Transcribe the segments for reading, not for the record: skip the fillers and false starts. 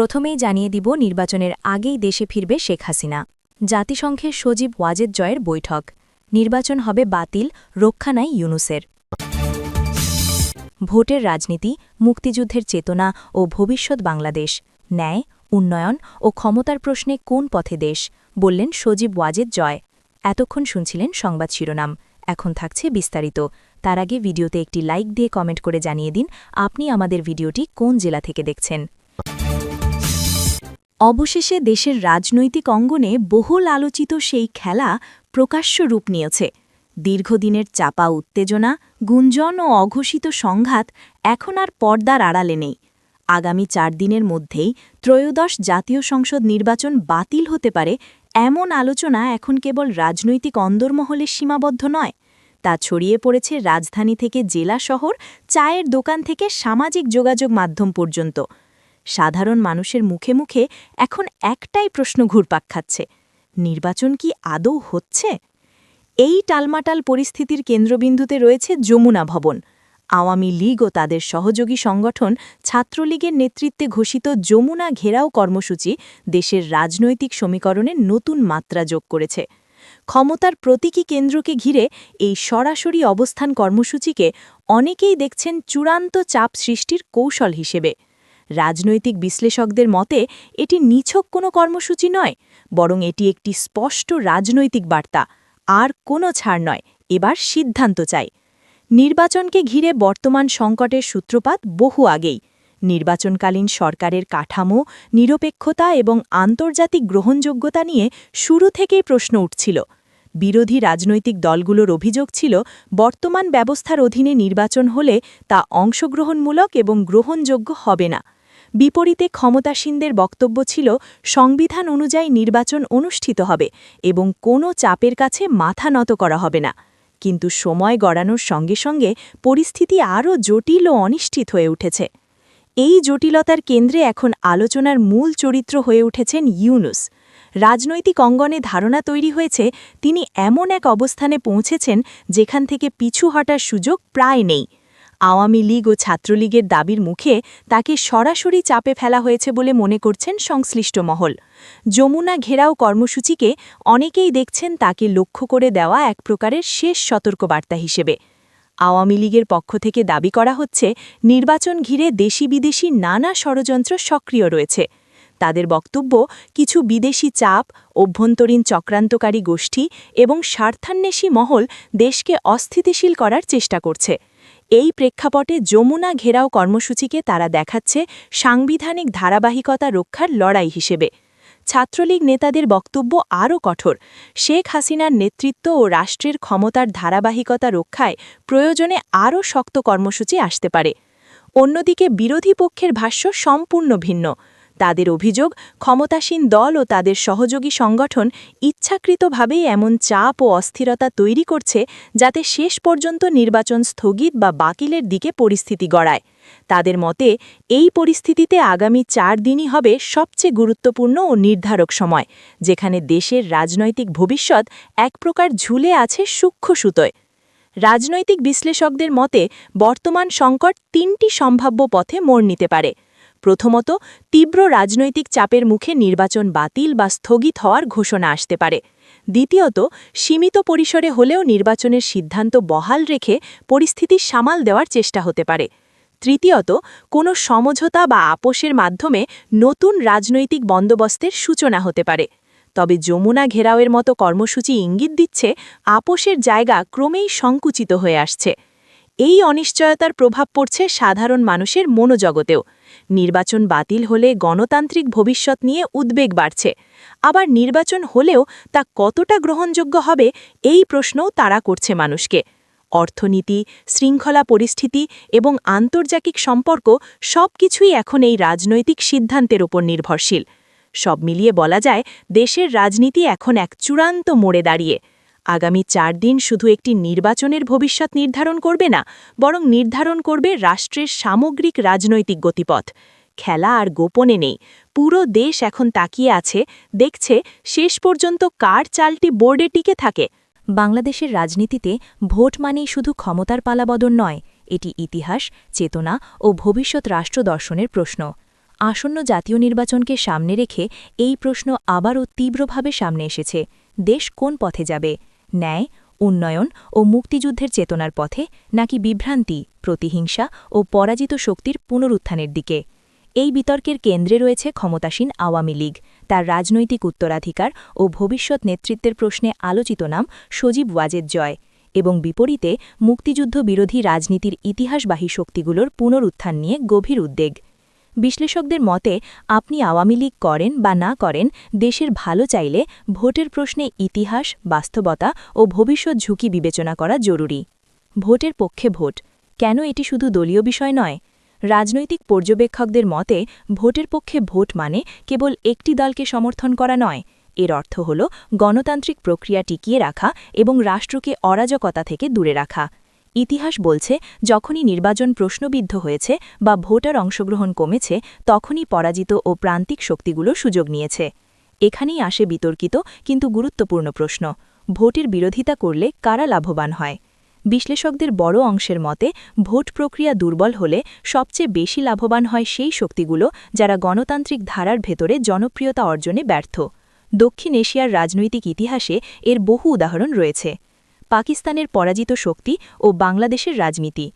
প্রথমেই জানিয়ে দিব নির্বাচনের আগেই দেশে ফিরবে শেখ হাসিনা। জাতিসংঘের সজীব ওয়াজেদ জয়ের বৈঠক। নির্বাচন হবে বাতিল, রক্ষা নাই ইউনূসের। ভোটের রাজনীতি, মুক্তিযুদ্ধের চেতনা ও ভবিষ্যৎ বাংলাদেশ, ন্যায়, উন্নয়ন ও ক্ষমতার প্রশ্নে কোন পথে দেশ, বললেন সজীব ওয়াজেদ জয়। এতক্ষণ শুনছিলেন সংবাদ শিরোনাম, এখন থাকছে বিস্তারিত। তার আগে ভিডিওতে একটি লাইক দিয়ে কমেন্ট করে জানিয়ে দিন আপনি আমাদের ভিডিওটি কোন জেলা থেকে দেখছেন। অবশেষে দেশের রাজনৈতিক অঙ্গনে বহুল আলোচিত সেই খেলা প্রকাশ্য রূপ নিয়েছে। দীর্ঘদিনের চাপা উত্তেজনা, গুঞ্জন ও অঘোষিত সংঘাত এখন আর পর্দার আড়ালে নেই। আগামী 4 দিনের মধ্যেই ত্রয়োদশ জাতীয় সংসদ নির্বাচন বাতিল হতে পারে এমন আলোচনা এখন কেবল রাজনৈতিক অন্দরমহলে সীমাবদ্ধ নয়, তা ছড়িয়ে পড়েছে রাজধানী থেকে জেলা শহর, চায়ের দোকান থেকে সামাজিক যোগাযোগ মাধ্যম পর্যন্ত। সাধারণ মানুষের মুখে মুখে এখন একটাই প্রশ্ন ঘুরপাক খাচ্ছে, নির্বাচন কি আদৌ হচ্ছে? এই টালমাটাল পরিস্থিতির কেন্দ্রবিন্দুতে রয়েছে যমুনা ভবন। আওয়ামী লীগ ও তাদের সহযোগী সংগঠন ছাত্রলীগের নেতৃত্বে ঘোষিত যমুনা ঘেরাও কর্মসূচি দেশের রাজনৈতিক সমীকরণে নতুন মাত্রা যোগ করেছে। ক্ষমতার প্রতীকী কেন্দ্রকে ঘিরে এই সরাসরি অবস্থান কর্মসূচিকে অনেকেই দেখছেন চূড়ান্ত চাপ সৃষ্টির কৌশল হিসেবে। রাজনৈতিক বিশ্লেষকদের মতে এটি নিছক কোনো কর্মসূচি নয়, বরং এটি একটি স্পষ্ট রাজনৈতিক বার্তা, আর কোনো ছাড় নয়, এবার সিদ্ধান্ত চাই। নির্বাচনকে ঘিরে বর্তমান সংকটের সূত্রপাত বহু আগেই। নির্বাচনকালীন সরকারের কাঠামো, নিরপেক্ষতা এবং আন্তর্জাতিক গ্রহণযোগ্যতা নিয়ে শুরু থেকেই প্রশ্ন উঠছিল। বিরোধী রাজনৈতিক দলগুলোর অভিযোগ ছিল বর্তমান ব্যবস্থার অধীনে নির্বাচন হলে তা অংশগ্রহণমূলক এবং গ্রহণযোগ্য হবে না। বিপরীতে ক্ষমতাসীনদের বক্তব্য ছিল সংবিধান অনুযায়ী নির্বাচন অনুষ্ঠিত হবে এবং কোনো চাপের কাছে মাথা নত করা হবে না। কিন্তু সময় গড়ানোর সঙ্গে সঙ্গে পরিস্থিতি আরও জটিল ও অনিশ্চিত হয়ে উঠেছে। এই জটিলতার কেন্দ্রে এখন আলোচনার মূল চরিত্র হয়ে উঠেছেন ইউনূস। রাজনৈতিক অঙ্গনে ধারণা তৈরি হয়েছে তিনি এমন এক অবস্থানে পৌঁছেছেন যেখান থেকে পিছু হটার সুযোগ প্রায় নেই। আওয়ামী লীগ ও ছাত্রলীগের দাবির মুখে তাকে সরাসরি চাপে ফেলা হয়েছে বলে মনে করছেন সংশ্লিষ্ট মহল। যমুনা ঘেরাও কর্মসূচিকে অনেকেই দেখছেন তাকে লক্ষ্য করে দেওয়া এক প্রকারের শেষ সতর্কবার্তা হিসেবে। আওয়ামী লীগের পক্ষ থেকে দাবি করা হচ্ছে নির্বাচন ঘিরে দেশি বিদেশি নানা ষড়যন্ত্র সক্রিয় রয়েছে। তাদের বক্তব্য কিছু বিদেশি চাপ, অভ্যন্তরীণ চক্রান্তকারী গোষ্ঠী এবং স্বার্থান্বেষী মহল দেশকে অস্থিতিশীল করার চেষ্টা করছে। এই প্রেক্ষাপটে যমুনা ঘেরাও কর্মসূচিকে তারা দেখাচ্ছে সাংবিধানিক ধারাবাহিকতা রক্ষার লড়াই হিসেবে। ছাত্রলীগ নেতাদের বক্তব্য আরও কঠোর। শেখ হাসিনার নেতৃত্ব ও রাষ্ট্রের ক্ষমতার ধারাবাহিকতা রক্ষায় প্রয়োজনে আরও শক্ত কর্মসূচি আসতে পারে। অন্যদিকে বিরোধী পক্ষের ভাষ্য সম্পূর্ণ ভিন্ন। তাদের অভিযোগ ক্ষমতাসীন দল ও তাদের সহযোগী সংগঠন ইচ্ছাকৃতভাবেই এমন চাপ ও অস্থিরতা তৈরি করছে যাতে শেষ পর্যন্ত নির্বাচন স্থগিত বা বাতিলের দিকে পরিস্থিতি গড়ায়। তাদের মতে এই পরিস্থিতিতে আগামী 4 দিনই হবে সবচেয়ে গুরুত্বপূর্ণ ও নির্ধারক সময়, যেখানে দেশের রাজনৈতিক ভবিষ্যৎ এক প্রকার ঝুলে আছে সূক্ষ্ম সুতোয়। রাজনৈতিক বিশ্লেষকদের মতে বর্তমান সংকট 3টি সম্ভাব্য পথে মোড় নিতে পারে। প্রথমত, তীব্র রাজনৈতিক চাপের মুখে নির্বাচন বাতিল বা স্থগিত হওয়ার ঘোষণা আসতে পারে। দ্বিতীয়ত, সীমিত পরিসরে হলেও নির্বাচনের সিদ্ধান্ত বহাল রেখে পরিস্থিতি সামাল দেওয়ার চেষ্টা হতে পারে। তৃতীয়ত, কোনো সমঝোতা বা আপোষের মাধ্যমে নতুন রাজনৈতিক বন্দোবস্তের সূচনা হতে পারে। তবে যমুনা ঘেরাওয়ের মতো কর্মসূচি ইঙ্গিত দিচ্ছে আপোষের জায়গা ক্রমেই সংকুচিত হয়ে আসছে। এই অনিশ্চয়তার প্রভাব পড়ছে সাধারণ মানুষের মনোজগতেও। নির্বাচন বাতিল হলে গণতান্ত্রিক ভবিষ্যৎ নিয়ে উদ্বেগ বাড়ছে। আবার নির্বাচন হলেও তা কতটা গ্রহণযোগ্য হবে এই প্রশ্নও তাড়া করছে মানুষকে। অর্থনীতি, শৃঙ্খলা পরিস্থিতি এবং আন্তর্জাতিক সম্পর্ক সবকিছুই এখন এই রাজনৈতিক সিদ্ধান্তের ওপর নির্ভরশীল। সব মিলিয়ে বলা যায় দেশের রাজনীতি এখন এক চূড়ান্ত মোড়ে দাঁড়িয়ে। আগামী 4 দিন শুধু একটি নির্বাচনের ভবিষ্যৎ নির্ধারণ করবে না, বরং নির্ধারণ করবে রাষ্ট্রের সামগ্রিক রাজনৈতিক গতিপথ। খেলা আর গোপনে নেই, পুরো দেশ এখন তাকিয়ে আছে, দেখছে শেষ পর্যন্ত কার চালটি বোর্ডে টিকে থাকে। বাংলাদেশের রাজনীতিতে ভোট মানেই শুধু ক্ষমতার পালাবদল নয়, এটি ইতিহাস, চেতনা ও ভবিষ্যৎ রাষ্ট্র দর্শনের প্রশ্ন। আসন্ন জাতীয় নির্বাচনকে সামনে রেখে এই প্রশ্ন আবারও তীব্রভাবে সামনে এসেছে। দেশ কোন পথে যাবে? ন্যায়, উন্নয়ন ও মুক্তিযুদ্ধের চেতনার পথে, নাকি বিভ্রান্তি, প্রতিহিংসা ও পরাজিত শক্তির পুনরুত্থানের দিকে? এই বিতর্কের কেন্দ্রে রয়েছে ক্ষমতাসীন আওয়ামী লীগ, তার রাজনৈতিক উত্তরাধিকার ও ভবিষ্যৎ নেতৃত্বের প্রশ্নে আলোচিত নাম সজীব ওয়াজেদ জয়, এবং বিপরীতে মুক্তিযুদ্ধ বিরোধী রাজনীতির ইতিহাসবাহী শক্তিগুলোর পুনরুত্থান নিয়ে গভীর উদ্বেগ। বিশ্লেষকদের মতে, আপনি আওয়ামী লীগ করেন বা না করেন, দেশের ভালো চাইলে ভোটের প্রশ্নে ইতিহাস, বাস্তবতা ও ভবিষ্যৎ ঝুঁকি বিবেচনা করা জরুরি। ভোটের পক্ষে ভোট কেন? এটি শুধু দলীয় বিষয় নয়। রাজনৈতিক পর্যবেক্ষকদের মতে, ভোটের পক্ষে ভোট মানে কেবল একটি দলকে সমর্থন করা নয়। এর অর্থ হল গণতান্ত্রিক প্রক্রিয়া টিকিয়ে রাখা এবং রাষ্ট্রকে অরাজকতা থেকে দূরে রাখা। ইতিহাস বলছে, যখনই নির্বাচন প্রশ্নবিদ্ধ হয়েছে বা ভোটার অংশগ্রহণ কমেছে, তখনই পরাজিত ও প্রান্তিক শক্তিগুলো সুযোগ নিয়েছে। এখানেই আসে বিতর্কিত কিন্তু গুরুত্বপূর্ণ প্রশ্ন: ভোটের বিরোধিতা করলে কারা লাভবান হয়? বিশ্লেষকদের বড় অংশের মতে, ভোট প্রক্রিয়া দুর্বল হলে সবচেয়ে বেশি লাভবান হয় সেই শক্তিগুলো যারা গণতান্ত্রিক ধারার ভেতরে জনপ্রিয়তা অর্জনে ব্যর্থ। দক্ষিণ এশিয়ার রাজনৈতিক ইতিহাসে এর বহু উদাহরণ রয়েছে। পাকিস্তানের পরাজিত শক্তি ও বাংলাদেশের রাজনীতি।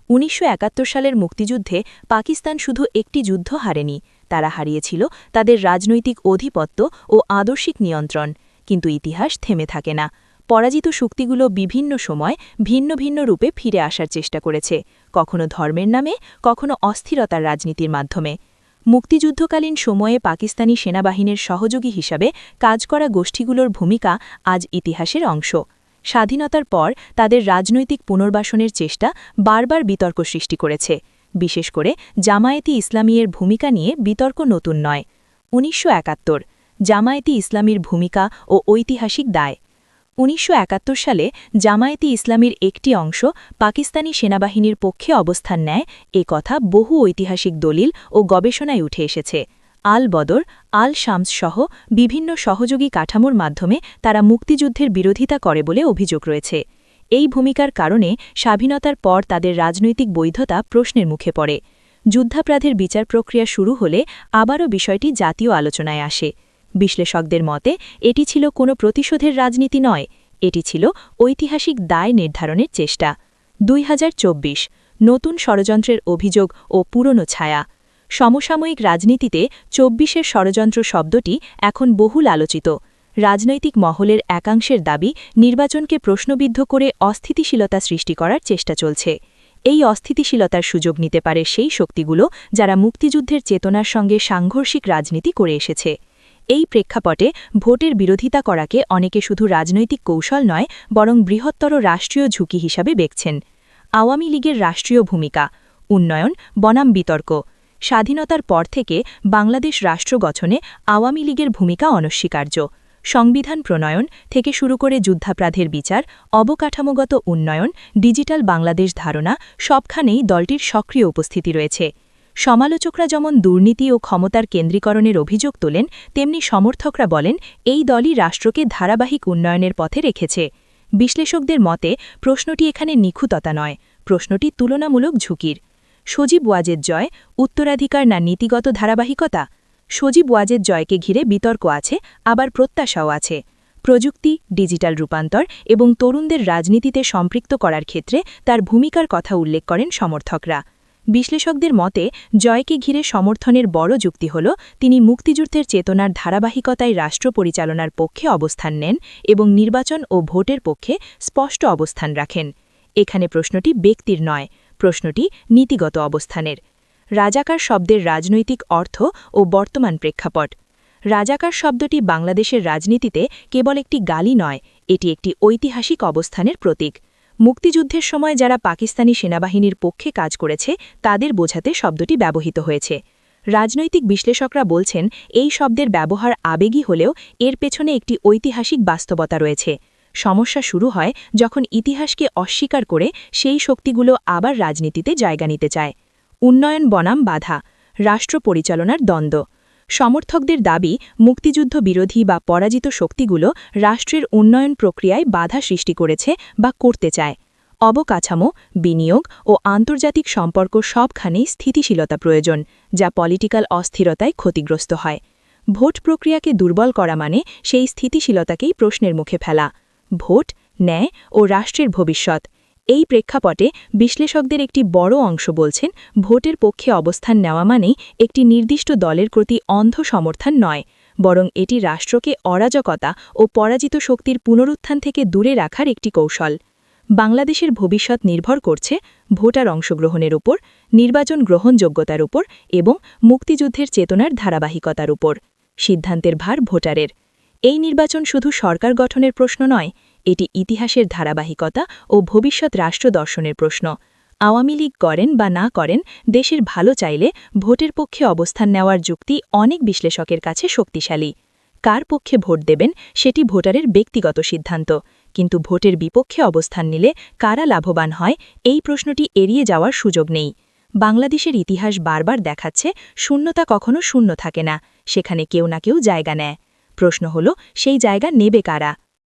১৯৭১ সালের মুক্তিযুদ্ধে পাকিস্তান শুধু একটি যুদ্ধ হারেনি, তারা হারিয়েছিল তাদের রাজনৈতিক অধিপত্য ও আদর্শিক নিয়ন্ত্রণ। কিন্তু ইতিহাস থেমে থাকে না। পরাজিত শক্তিগুলো বিভিন্ন সময় ভিন্ন ভিন্ন রূপে ফিরে আসার চেষ্টা করেছে, কখনো ধর্মের নামে, কখনো অস্থিরতার রাজনীতির মাধ্যমে। মুক্তিযুদ্ধকালীন সময়ে পাকিস্তানি সেনাবাহিনীর সহযোগী হিসাবে কাজ করা গোষ্ঠীগুলোর ভূমিকা আজ ইতিহাসের অংশ। স্বাধীনতার পর তাদের রাজনৈতিক পুনর্বাসনের চেষ্টা বারবার বিতর্ক সৃষ্টি করেছে। বিশেষ করে জামায়াতে ইসলামীর ভূমিকা নিয়ে বিতর্ক নতুন নয়। ১৯৭১ জামায়াতে ইসলামীর ভূমিকা ও ঐতিহাসিক দায়। ১৯৭১ সালে জামায়াতে ইসলামীর একটি অংশ পাকিস্তানি সেনাবাহিনীর পক্ষে অবস্থান নেয়, এ কথা বহু ঐতিহাসিক দলিল ও গবেষণায় উঠে এসেছে। আল বদর, আল শামস সহ বিভিন্ন সহযোগী কাঠামোর মাধ্যমে তারা মুক্তিযুদ্ধের বিরোধিতা করে বলে অভিযোগ রয়েছে। এই ভূমিকার কারণে স্বাধীনতার পর তাদের রাজনৈতিক বৈধতা প্রশ্নের মুখে পড়ে। যুদ্ধাপরাধের বিচার প্রক্রিয়া শুরু হলে আবারও বিষয়টি জাতীয় আলোচনায় আসে। বিশ্লেষকদের মতে, এটি ছিল কোনো প্রতিশোধের রাজনীতি নয়, এটি ছিল ঐতিহাসিক দায় নির্ধারণের চেষ্টা। ২০২৪ নতুন ষড়যন্ত্রের অভিযোগ ও পুরনো ছায়া। সমসাময়িক রাজনীতিতে ২৪-এর ষড়যন্ত্র শব্দটি এখন বহুল আলোচিত। রাজনৈতিক মহলের একাংশের দাবি, নির্বাচনকে প্রশ্নবিদ্ধ করে অস্থিতিশীলতা সৃষ্টি করার চেষ্টা চলছে। এই অস্থিতিশীলতার সুযোগ নিতে পারে সেই শক্তিগুলো যারা মুক্তিযুদ্ধের চেতনার সঙ্গে সাংঘর্ষিক রাজনীতি করে এসেছে। এই প্রেক্ষাপটে ভোটের বিরোধিতা করাকে অনেকে শুধু রাজনৈতিক কৌশল নয়, বরং বৃহত্তর রাষ্ট্রীয় ঝুঁকি হিসাবে দেখছেন। আওয়ামী লীগের রাষ্ট্রীয় ভূমিকা, উন্নয়ন বনাম বিতর্ক। স্বাধীনতার পর থেকে বাংলাদেশ রাষ্ট্র গঠনে আওয়ামী লীগের ভূমিকা অনস্বীকার্য। সংবিধান প্রণয়ন থেকে শুরু করে যুদ্ধাপরাধের বিচার, অবকাঠামোগত উন্নয়ন, ডিজিটাল বাংলাদেশ ধারণা, সবখানেই দলটির সক্রিয় উপস্থিতি রয়েছে। সমালোচকরা যেমন দুর্নীতি ও ক্ষমতার কেন্দ্রীকরণের অভিযোগ তোলেন, তেমনি সমর্থকরা বলেন এই দলই রাষ্ট্রকে ধারাবাহিক উন্নয়নের পথে রেখেছে। বিশ্লেষকদের মতে, প্রশ্নটি এখানে নিখুঁততা নয়, প্রশ্নটি তুলনামূলক ঝুঁকির। সজীব ওয়াজেদ জয়, উত্তরাধিকার না নীতিগত ধারাবাহিকতা? সজীব ওয়াজেদ জয়কে ঘিরে বিতর্ক আছে, আবার প্রত্যাশাও আছে। প্রযুক্তি, ডিজিটাল রূপান্তর এবং তরুণদের রাজনীতিতে সম্পৃক্ত করার ক্ষেত্রে তার ভূমিকার কথা উল্লেখ করেন সমর্থকরা। বিশ্লেষকদের মতে, জয়কে ঘিরে সমর্থনের বড় যুক্তি হল তিনি মুক্তিযুদ্ধের চেতনার ধারাবাহিকতায় রাষ্ট্র পরিচালনার পক্ষে অবস্থান নেন এবং নির্বাচন ও ভোটের পক্ষে স্পষ্ট অবস্থান রাখেন। এখানে প্রশ্নটি ব্যক্তির নয়, প্রশ্নটি নীতিগত অবস্থানের। রাজাকার শব্দের রাজনৈতিক অর্থ ও বর্তমান প্রেক্ষাপট। রাজাকার শব্দটি বাংলাদেশের রাজনীতিতে কেবল একটি গালি নয়, এটি একটি ঐতিহাসিক অবস্থানের প্রতীক। মুক্তিযুদ্ধের সময় যারা পাকিস্তানি সেনাবাহিনীর পক্ষে কাজ করেছে তাদের বোঝাতে শব্দটি ব্যবহৃত হয়েছে। রাজনৈতিক বিশ্লেষকরা বলছেন, এই শব্দের ব্যবহার আবেগী হলেও এর পেছনে একটি ঐতিহাসিক বাস্তবতা রয়েছে। সমস্যা শুরু হয় যখন ইতিহাসকে অস্বীকার করে সেই শক্তিগুলো আবার রাজনীতিতে জায়গা নিতে চায়। উন্নয়ন বনাম বাধা, রাষ্ট্র পরিচালনার দ্বন্দ্ব। সমর্থকদের দাবি, মুক্তিযুদ্ধ বিরোধী বা পরাজিত শক্তিগুলো রাষ্ট্রের উন্নয়ন প্রক্রিয়ায় বাধা সৃষ্টি করেছে বা করতে চায়। অবকাঠামো, বিনিয়োগ ও আন্তর্জাতিক সম্পর্ক সবখানেই স্থিতিশীলতা প্রয়োজন, যা পলিটিক্যাল অস্থিরতায় ক্ষতিগ্রস্ত হয়। ভোট প্রক্রিয়াকে দুর্বল করা মানে সেই স্থিতিশীলতাকেই প্রশ্নের মুখে ফেলা। ভোট, ন্যায় ও রাষ্ট্রের ভবিষ্যৎ, এই প্রেক্ষাপটে বিশ্লেষকদের একটি বড় অংশ বলছেন, ভোটের পক্ষে অবস্থান নেওয়া মানেই একটি নির্দিষ্ট দলের প্রতি অন্ধ সমর্থন নয়, বরং এটি রাষ্ট্রকে অরাজকতা ও পরাজিত শক্তির পুনরুত্থান থেকে দূরে রাখার একটি কৌশল। বাংলাদেশের ভবিষ্যৎ নির্ভর করছে ভোটার অংশগ্রহণের উপর, নির্বাচন গ্রহণযোগ্যতার উপর এবং মুক্তিযুদ্ধের চেতনার ধারাবাহিকতার উপর। সিদ্ধান্তের ভার ভোটারের। এই নির্বাচন শুধু সরকার গঠনের প্রশ্ন নয়, এটি ইতিহাসের ধারাবাহিকতা ও ভবিষ্যৎ রাষ্ট্র দর্শনের প্রশ্ন। আওয়ামী লীগ করেন বা না করেন, দেশের ভালো চাইলে ভোটের পক্ষে অবস্থান নেওয়ার যুক্তি অনেক বিশ্লেষকের কাছে শক্তিশালী। কার পক্ষে ভোট দেবেন সেটি ভোটারের ব্যক্তিগত সিদ্ধান্ত, কিন্তু ভোটের বিপক্ষে অবস্থান নিলে কারা লাভবান হয়, এই প্রশ্নটি এড়িয়ে যাওয়ার সুযোগ নেই। বাংলাদেশের ইতিহাস বারবার দেখাচ্ছে, শূন্যতা কখনো শূন্য থাকে না, সেখানে কেউ না কেউ জায়গা নেয়। প্রশ্ন হল, সেই জায়গা নেবে কারা?